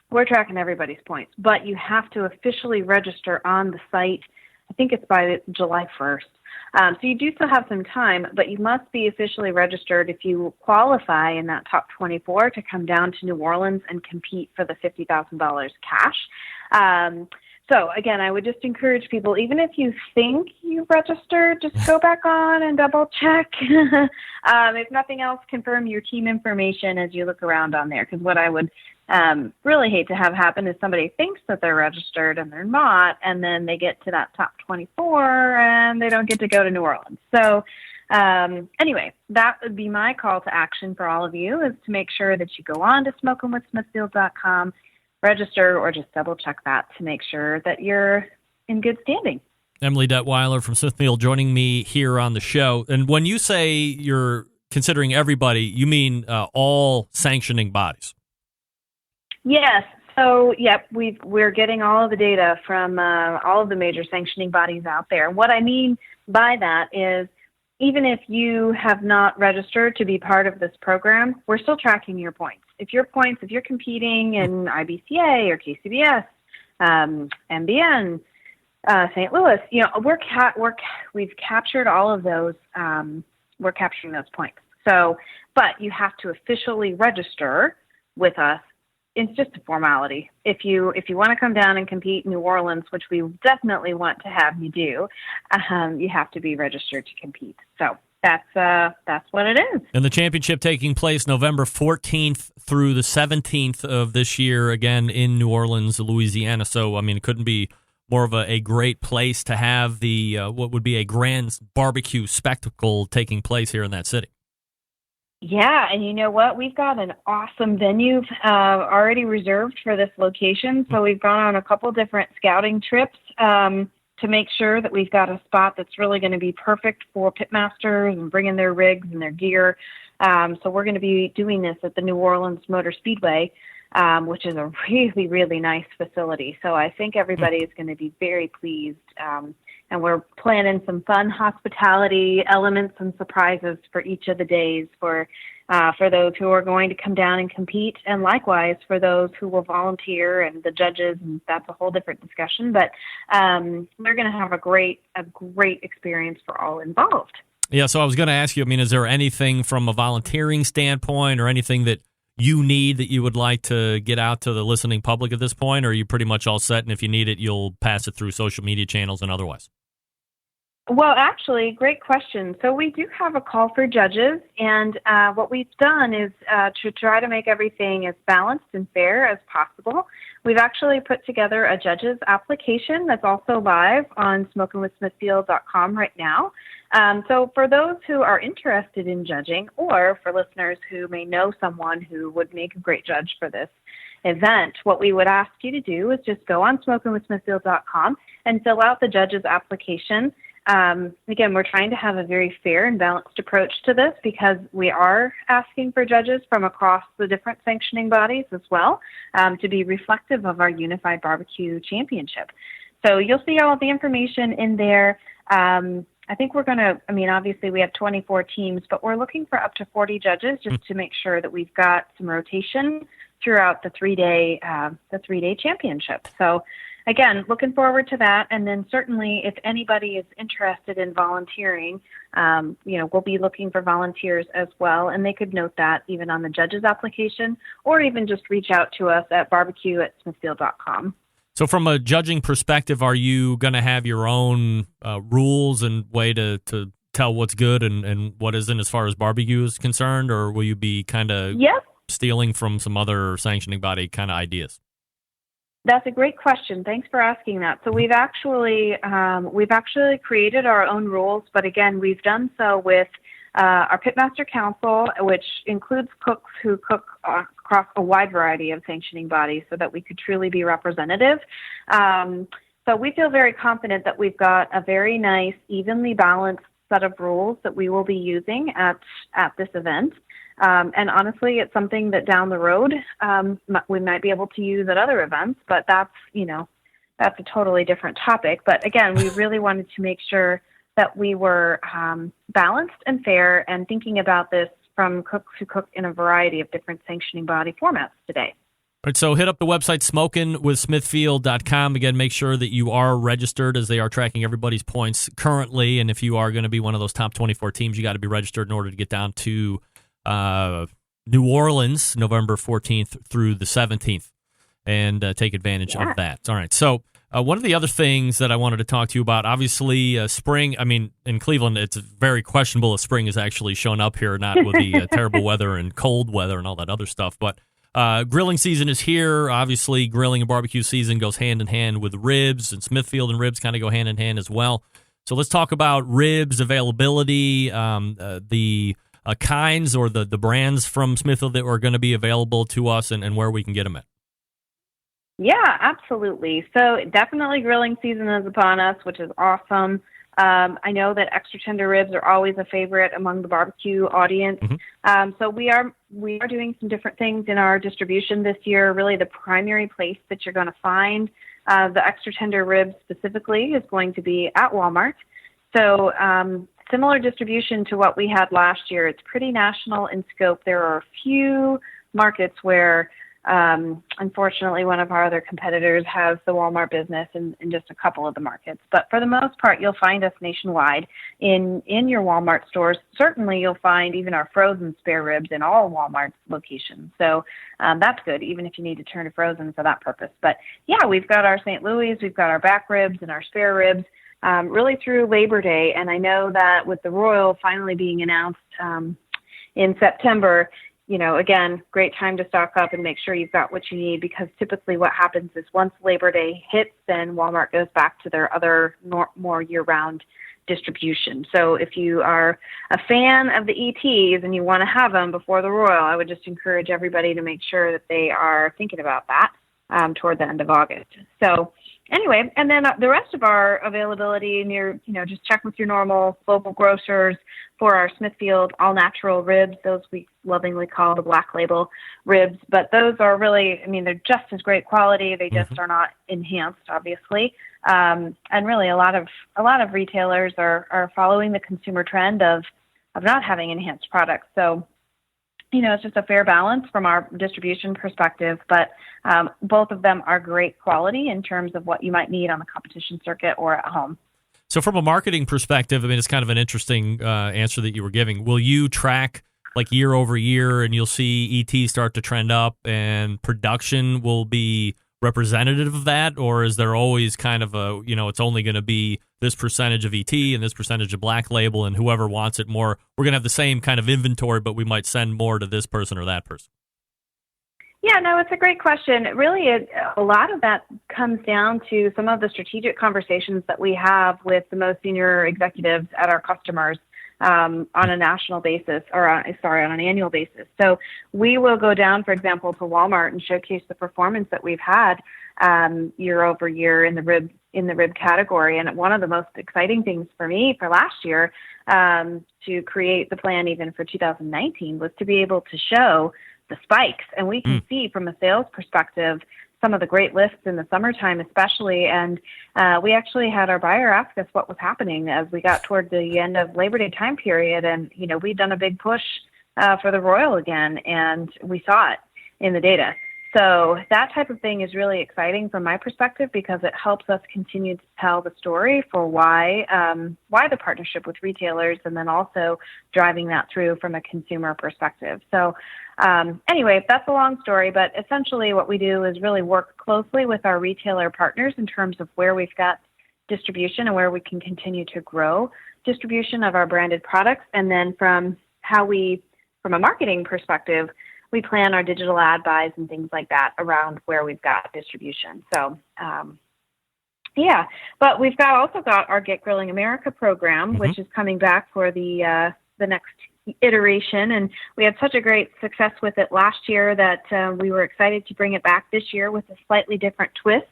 But you have to officially register on the site. I think it's by July 1st. So you do still have some time, but you must be officially registered if you qualify in that top 24 to come down to New Orleans and compete for the $50,000 cash. So again, I would just encourage people, even if you think you registered, just go back on and double check. If nothing else, confirm your team information as you look around on there. Because what I would really hate to have happen is somebody thinks that they're registered and they're not, and then they get to that top 24 and they don't get to go to New Orleans. So anyway, that would be my call to action for all of you, is to make sure that you go on to SmokingWithSmithfield.com, register, or just double check that to make sure that you're in good standing. Emily Detweiler from Smithfield joining me here on the show. And when you say you're considering everybody, you mean all sanctioning bodies? Yes. So, yep, we're getting all of the data from all of the major sanctioning bodies out there. What I mean by that is, even if you have not registered to be part of this program, we're still tracking your points. If you're competing in IBCA or KCBS, MBN, St. Louis, we've captured all of those. We're capturing those points. So, but you have to officially register with us. It's just a formality. If you want to come down and compete in New Orleans, which we definitely want to have you do, you have to be registered to compete. So that's what it is. And the championship taking place November 14th through the 17th of this year, again in New Orleans, Louisiana. So, I mean, it couldn't be more of a great place to have the what would be a grand barbecue spectacle taking place here in that city. Yeah, and you know what? We've got an awesome venue already reserved for this location. So we've gone on a couple different scouting trips to make sure that we've got a spot that's really going to be perfect for pitmasters and bringing their rigs and their gear. So we're going to be doing this at the New Orleans Motor Speedway, which is a really, really nice facility. So I think everybody is going to be very pleased. And we're planning some fun hospitality elements and surprises for each of the days for those who are going to come down and compete, and likewise for those who will volunteer and the judges, and that's a whole different discussion. But we're going to have a great experience for all involved. Yeah, so I was going to ask you, I mean, is there anything from a volunteering standpoint or anything that you need that you would like to get out to the listening public at this point, or are you pretty much all set, and if you need it, you'll pass it through social media channels and otherwise? Well, actually, great question. So we do have a call for judges, and what we've done is to try to make everything as balanced and fair as possible. We've actually put together a judges application that's also live on SmokingWithSmithfield.com right now. So for those who are interested in judging, or for listeners who may know someone who would make a great judge for this event, what we would ask you to do is just go on SmokingWithSmithfield.com and fill out the judges application. Again, we're trying to have a very fair and balanced approach to this because we are asking for judges from across the different sanctioning bodies as well to be reflective of our Unified Barbecue Championship. So you'll see all of the information in there. I think we're going to, obviously we have 24 teams, but we're looking for up to 40 judges just to make sure that we've got some rotation throughout the three-day championship. So again, looking forward to that. And then certainly if anybody is interested in volunteering, we'll be looking for volunteers as well. And they could note that even on the judge's application or even just reach out to us at barbecue@smithfield.com. So from a judging perspective, are you going to have your own rules and way to tell what's good and what isn't as far as barbecue is concerned? Or will you be kind of stealing from some other sanctioning body kind of ideas? That's a great question. Thanks for asking that. So we've actually created our own rules, but again, we've done so with our Pitmaster Council, which includes cooks who cook across a wide variety of sanctioning bodies so that we could truly be representative. So we feel very confident that we've got a very nice, evenly balanced set of rules that we will be using at this event. And honestly, it's something that down the road we might be able to use at other events, but that's a totally different topic. But again, we really wanted to make sure that we were balanced and fair and thinking about this from cooks who cook in a variety of different sanctioning body formats today. All right, so hit up the website smokinwithsmithfield.com. Again, make sure that you are registered as they are tracking everybody's points currently. And if you are going to be one of those top 24 teams, you got to be registered in order to get down to New Orleans, November 14th through the 17th, and take advantage of that. All right, so one of the other things that I wanted to talk to you about, obviously spring, in Cleveland, it's very questionable if spring has actually shown up here or not with the terrible weather and cold weather and all that other stuff, but grilling season is here. Obviously, grilling and barbecue season goes hand in hand with ribs, and Smithfield and ribs kind of go hand in hand as well. So let's talk about ribs availability, the kinds or the brands from Smithfield that are going to be available to us and where we can get them at. Yeah, absolutely. So definitely grilling season is upon us, which is awesome. I know that extra tender ribs are always a favorite among the barbecue audience. Mm-hmm. So we are doing some different things in our distribution this year. Really the primary place that you're going to find the extra tender ribs specifically is going to be at Walmart. So similar distribution to what we had last year. It's pretty national in scope. There are a few markets where unfortunately, one of our other competitors has the Walmart business in just a couple of the markets. But for the most part, you'll find us nationwide in your Walmart stores. Certainly, you'll find even our frozen spare ribs in all Walmart locations. So that's good, even if you need to turn to frozen for that purpose. But yeah, we've got our St. Louis, we've got our back ribs and our spare ribs really through Labor Day. And I know that with the Royal finally being announced in September, again, great time to stock up and make sure you've got what you need, because typically what happens is once Labor Day hits, then Walmart goes back to their other more year-round distribution. So if you are a fan of the ETs and you want to have them before the Royal, I would just encourage everybody to make sure that they are thinking about that toward the end of August. So anyway, and then the rest of our availability just check with your normal local grocers for our Smithfield all-natural ribs. Those we lovingly call the black label ribs. But those are really, they're just as great quality. They just are not enhanced, obviously. And really a lot of retailers are following the consumer trend of not having enhanced products. So, it's just a fair balance from our distribution perspective, but both of them are great quality in terms of what you might need on the competition circuit or at home. So from a marketing perspective, it's kind of an interesting answer that you were giving. Will you track like year over year and you'll see ET start to trend up and production will be representative of that? Or is there always kind of a, it's only going to be this percentage of ET and this percentage of black label and whoever wants it more, we're going to have the same kind of inventory, but we might send more to this person or that person? Yeah, no, it's a great question. Really, a lot of that comes down to some of the strategic conversations that we have with the most senior executives at our customers. on a national basis, or on an annual basis. So we will go down, for example, to Walmart and showcase the performance that we've had year over year in the rib category. And one of the most exciting things for me for last year, to create the plan even for 2019, was to be able to show the spikes. And we can see from a sales perspective some of the great lifts in the summertime especially. And we actually had our buyer ask us what was happening as we got toward the end of Labor Day time period. And, we'd done a big push for the Royal again, and we saw it in the data. So that type of thing is really exciting from my perspective, because it helps us continue to tell the story for why the partnership with retailers, and then also driving that through from a consumer perspective. So anyway, that's a long story, but essentially what we do is really work closely with our retailer partners in terms of where we've got distribution and where we can continue to grow distribution of our branded products. And then from a marketing perspective, we plan our digital ad buys and things like that around where we've got distribution. So, but we've also got our Get Grilling America program, which is coming back for the next iteration. And we had such a great success with it last year that we were excited to bring it back this year with a slightly different twist.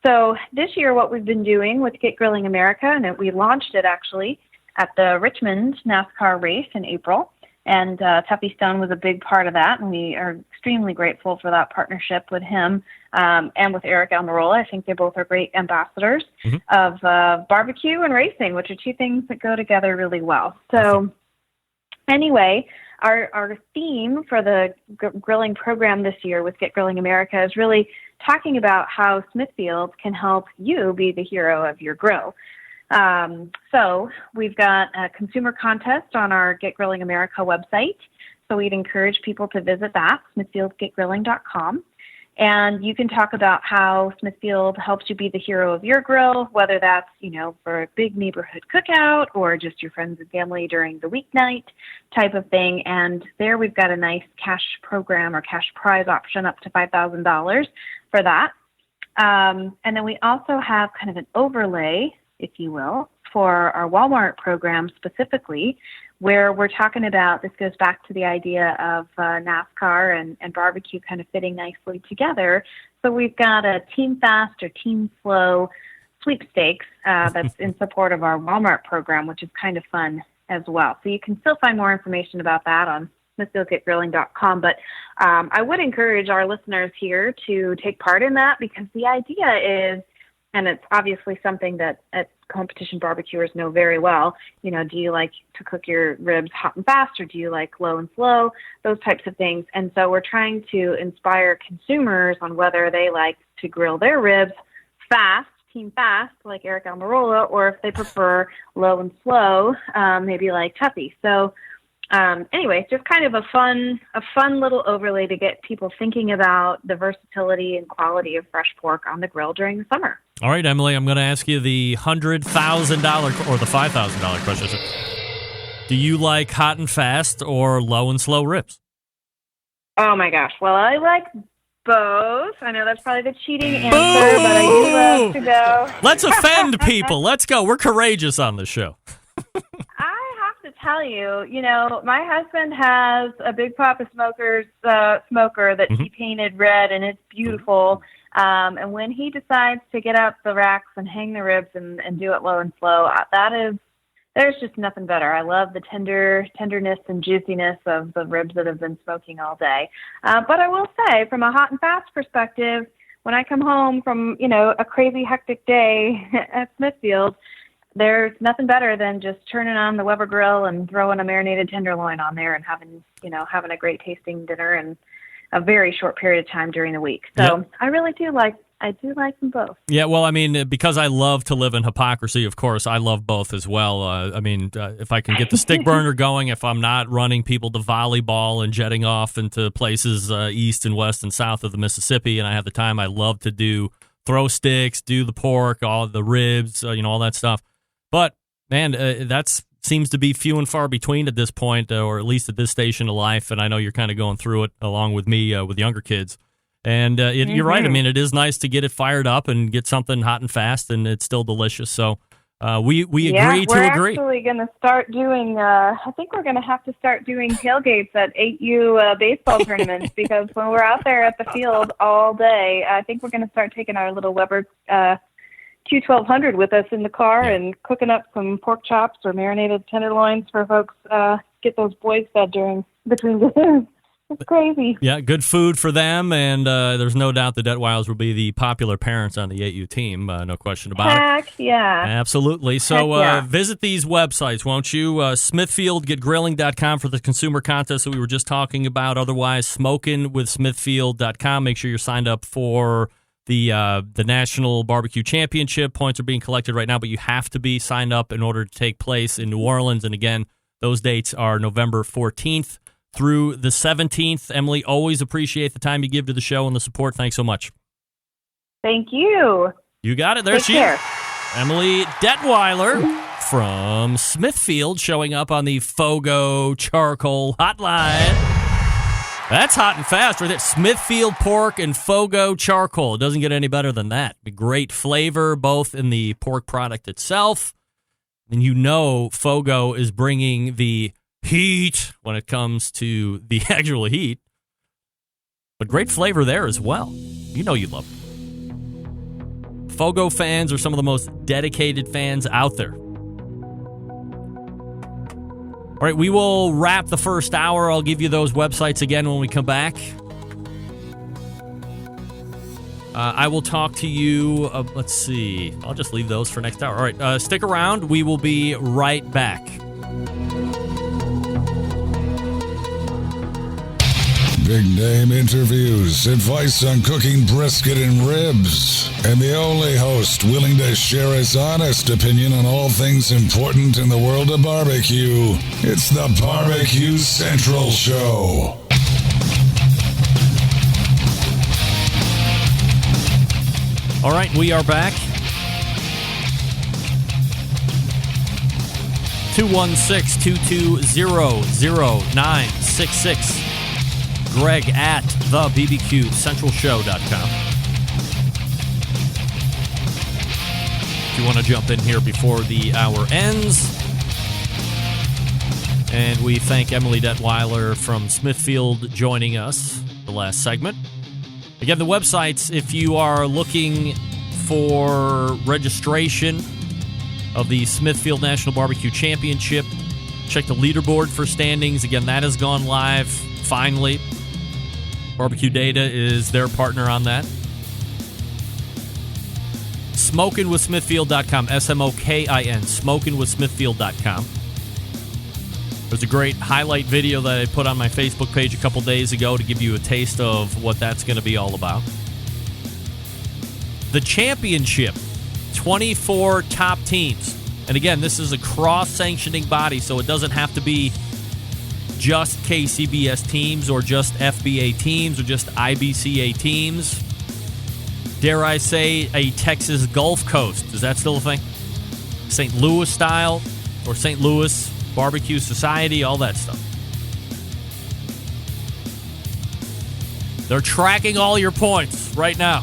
So this year, what we've been doing with Get Grilling America, and we launched it actually at the Richmond NASCAR race in April. And Tuffy Stone was a big part of that, and we are extremely grateful for that partnership with him and with Eric Almirola. I think they both are great ambassadors of barbecue and racing, which are two things that go together really well. So anyway, our theme for the grilling program this year with Get Grilling America is really talking about how Smithfield can help you be the hero of your grill. So we've got a consumer contest on our Get Grilling America website. So we'd encourage people to visit that, smithfieldgetgrilling.com. And you can talk about how Smithfield helps you be the hero of your grill, whether that's, for a big neighborhood cookout or just your friends and family during the weeknight type of thing. And there we've got a nice cash program or cash prize option up to $5,000 for that. And then we also have kind of an overlay, if you will, for our Walmart program specifically, where we're talking about, this goes back to the idea of NASCAR and barbecue kind of fitting nicely together. So we've got a Team Fast or Team Slow sweepstakes that's in support of our Walmart program, which is kind of fun as well. So you can still find more information about that on smithfieldgetgrilling.com. But I would encourage our listeners here to take part in that, because the idea is, and it's obviously something that competition barbecuers know very well, do you like to cook your ribs hot and fast, or do you like low and slow, those types of things. And so we're trying to inspire consumers on whether they like to grill their ribs fast, Team Fast, like Eric Almirola, or if they prefer low and slow, maybe like Tuffy. So anyway, just kind of a fun little overlay to get people thinking about the versatility and quality of fresh pork on the grill during the summer. All right, Emily, I'm going to ask you the $100,000 or the $5,000 question. Do you like hot and fast or low and slow ribs? Oh, my gosh. Well, I like both. I know that's probably the cheating answer, but I do love to go. Let's offend people. Let's go. We're courageous on this show. To tell you, my husband has a Big Papa Smoker's smoker that he painted red, and it's beautiful. And when he decides to get out the racks and hang the ribs and do it low and slow, there's just nothing better. I love the tenderness and juiciness of the ribs that have been smoking all day. But I will say, from a hot and fast perspective, when I come home from, a crazy hectic day at Smithfield, there's nothing better than just turning on the Weber grill and throwing a marinated tenderloin on there and having a great tasting dinner in a very short period of time during the week. So yep. I do like them both. Yeah, well, I mean, because I love to live in hypocrisy, of course, I love both as well. If I can get the stick burner going, if I'm not running people to volleyball and jetting off into places east and west and south of the Mississippi, and I have the time, I love to throw sticks, do the pork, all the ribs, all that stuff. But, man, that seems to be few and far between at this point, or at least at this station of life. And I know you're kind of going through it along with me with younger kids. And you're right. I mean, it is nice to get it fired up and get something hot and fast, and it's still delicious. So We agree to agree. We're actually going to start doing, I think we're going to have to start doing tailgates at 8U baseball tournaments because when we're out there at the field all day, I think we're going to start taking our little Weber Q1200 with us in the car and cooking up some pork chops or marinated tenderloins for folks, get those boys fed between games. It's crazy. Yeah, good food for them, and there's no doubt the Detweilers will be the popular parents on the 8U team. No question about it. Heck yeah. Absolutely. So Heck yeah. Visit these websites, won't you? Smithfield, getgrilling.com for the consumer contest that we were just talking about. Otherwise, smokinwithsmithfield.com. Make sure you're signed up for the National Barbecue Championship. Points are being collected right now, but you have to be signed up in order to take place in New Orleans. And again, those dates are November 14th. Through the 17th. Emily, always appreciate the time you give to the show and the support. Thanks so much. Thank you. You got it. There she is. Emily Detweiler from Smithfield showing up on the Fogo Charcoal Hotline. That's hot and fast right there. Smithfield pork and Fogo Charcoal. It doesn't get any better than that. Great flavor, both in the pork product itself. And you know Fogo is bringing the heat when it comes to the actual heat, but great flavor there as well. You know you love it. Fogo fans are some of the most dedicated fans out there. All right, we will wrap the first hour. I'll give you those websites again when we come back. I will talk to you. Let's see. I'll just leave those for next hour. All right, stick around. We will be right back. Big name interviews, advice on cooking brisket and ribs, and the only host willing to share his honest opinion on all things important in the world of barbecue. It's the Barbecue Central Show. All right, we are back. 216-220-0966. Greg at thebbqcentralshow.com. If you want to jump in here before the hour ends. And we thank Emily Detweiler from Smithfield joining us the last segment. Again, the websites, if you are looking for registration of the Smithfield National Barbecue Championship, check the leaderboard for standings. Again, that has gone live finally. Barbecue Data is their partner on that. SmokinWithSmithfield.com, SMOKIN, SmokinWithSmithfield.com. There's a great highlight video that I put on my Facebook page a couple days ago to give you a taste of what that's going to be all about. The championship, 24 top teams. And again, this is a cross-sanctioning body, so it doesn't have to be just KCBS teams or just FBA teams or just IBCA teams. Dare I say a Texas Gulf Coast. Is that still a thing? St. Louis style or St. Louis Barbecue Society, all that stuff. They're tracking all your points right now.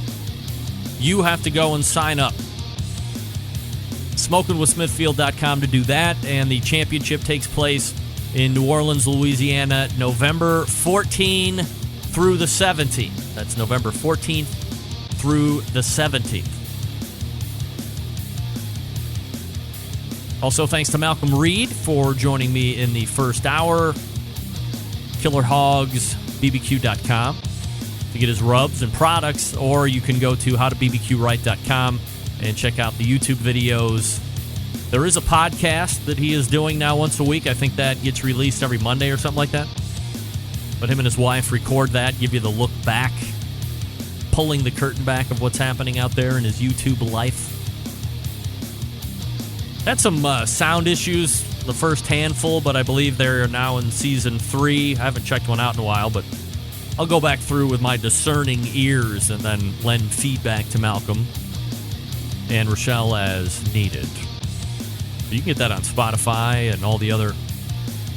You have to go and sign up. SmokingWithSmithfield.com to do that, and the championship takes place in New Orleans, Louisiana, November 14 through the 17th. That's November 14th through the 17th. Also, thanks to Malcom Reed for joining me in the first hour. KillerHogsBBQ.com to get his rubs and products, or you can go to howtobbqright.com and check out the YouTube videos. There is a podcast that he is doing now once a week. I think that gets released every Monday or something like that. But him and his wife record that, give you the look back, pulling the curtain back of what's happening out there in his YouTube life. Had some sound issues the first handful, but I believe they're now in season 3. I haven't checked one out in a while, but I'll go back through with my discerning ears and then lend feedback to Malcolm and Rochelle as needed. You can get that on Spotify and all the other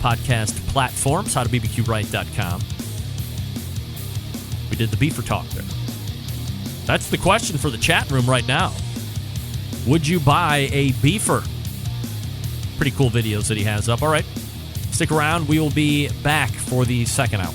podcast platforms, howtobbqright.com. We did the Beaver Talk there. That's the question for the chat room right now. Would you buy a beefer? Pretty cool videos that he has up. All right. Stick around. We will be back for the second hour.